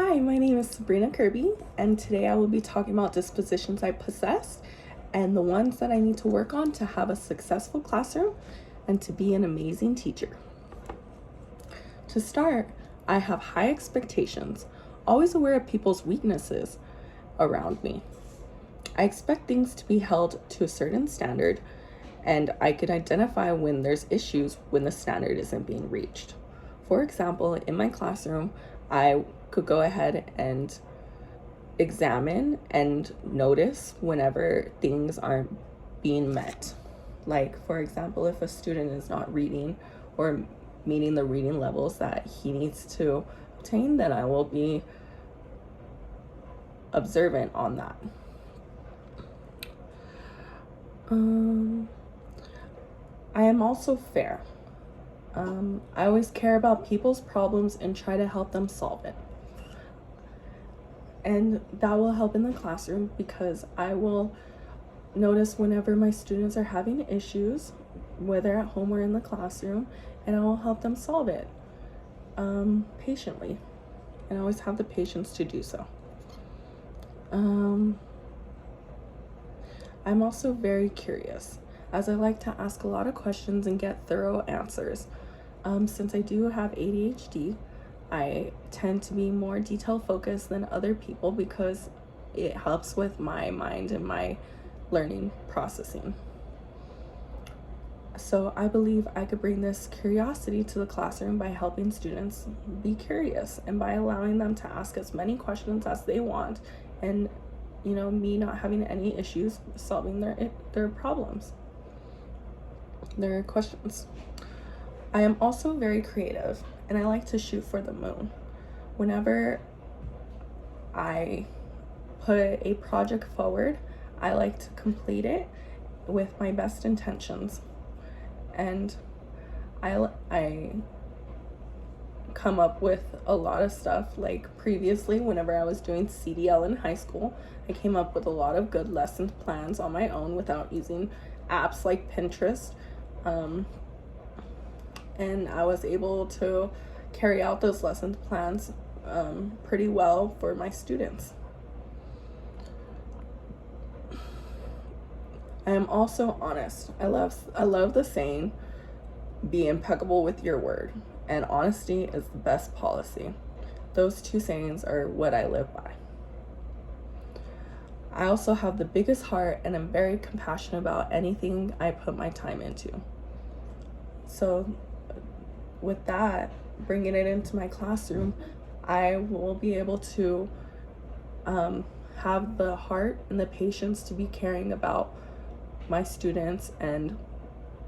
Hi, my name is Sabrina Kirby, and today I will be talking about dispositions I possess and the ones that I need to work on to have a successful classroom and to be an amazing teacher. To start, I have high expectations, always aware of people's weaknesses around me. I expect things to be held to a certain standard, and I can identify when there's issues when the standard isn't being reached. For example, in my classroom, I could go ahead and examine and notice whenever things aren't being met. Like, for example, if a student is not reading or meeting the reading levels that he needs to obtain, then I will be observant on that. I am also fair. I always care about people's problems and try to help them solve it. And that will help in the classroom because I will notice whenever my students are having issues, whether at home or in the classroom, and I will help them solve it patiently. And I always have the patience to do so. I'm also very curious, as I like to ask a lot of questions and get thorough answers. Since I do have ADHD, I tend to be more detail focused than other people because it helps with my mind and my learning processing. So I believe I could bring this curiosity to the classroom by helping students be curious and by allowing them to ask as many questions as they want, and me not having any issues solving their problems, their questions. I am also very creative and I like to shoot for the moon. Whenever I put a project forward, I like to complete it with my best intentions. And I come up with a lot of stuff. Like previously, whenever I was doing CDL in high school, I came up with a lot of good lesson plans on my own without using apps like Pinterest. And I was able to carry out those lesson plans pretty well for my students. I am also honest. I love the saying, be impeccable with your word, and honesty is the best policy. Those two sayings are what I live by. I also have the biggest heart and am very compassionate about anything I put my time into. So with that, bringing it into my classroom, I will be able to have the heart and the patience to be caring about my students and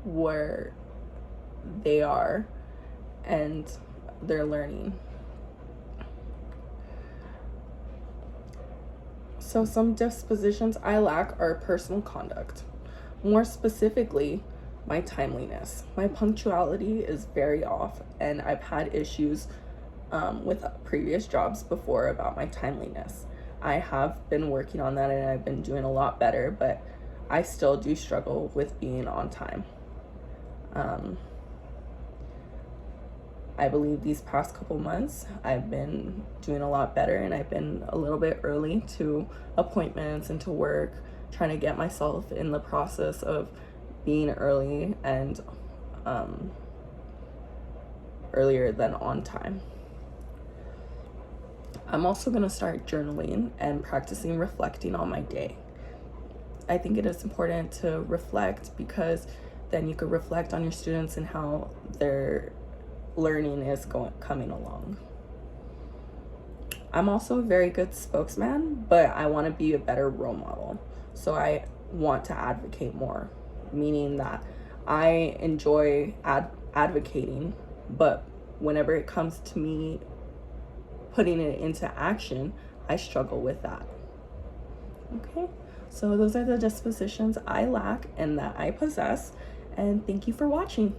where they are and their learning. So some dispositions I lack are personal conduct. More specifically, my timeliness. My punctuality is very off, and I've had issues with previous jobs before about my timeliness. I have been working on that and I've been doing a lot better, but I still do struggle with being on time. I believe these past couple months I've been doing a lot better, and I've been a little bit early to appointments and to work, trying to get myself in the process of being early and earlier than on time. I'm also going to start journaling and practicing reflecting on my day. I think it is important to reflect because then you could reflect on your students and how their learning is coming along. I'm also a very good spokesman, but I want to be a better role model. So I want to advocate more, meaning that I enjoy advocating, but whenever it comes to me putting it into action, I struggle with that. Okay, so those are the dispositions I lack and that I possess, and thank you for watching.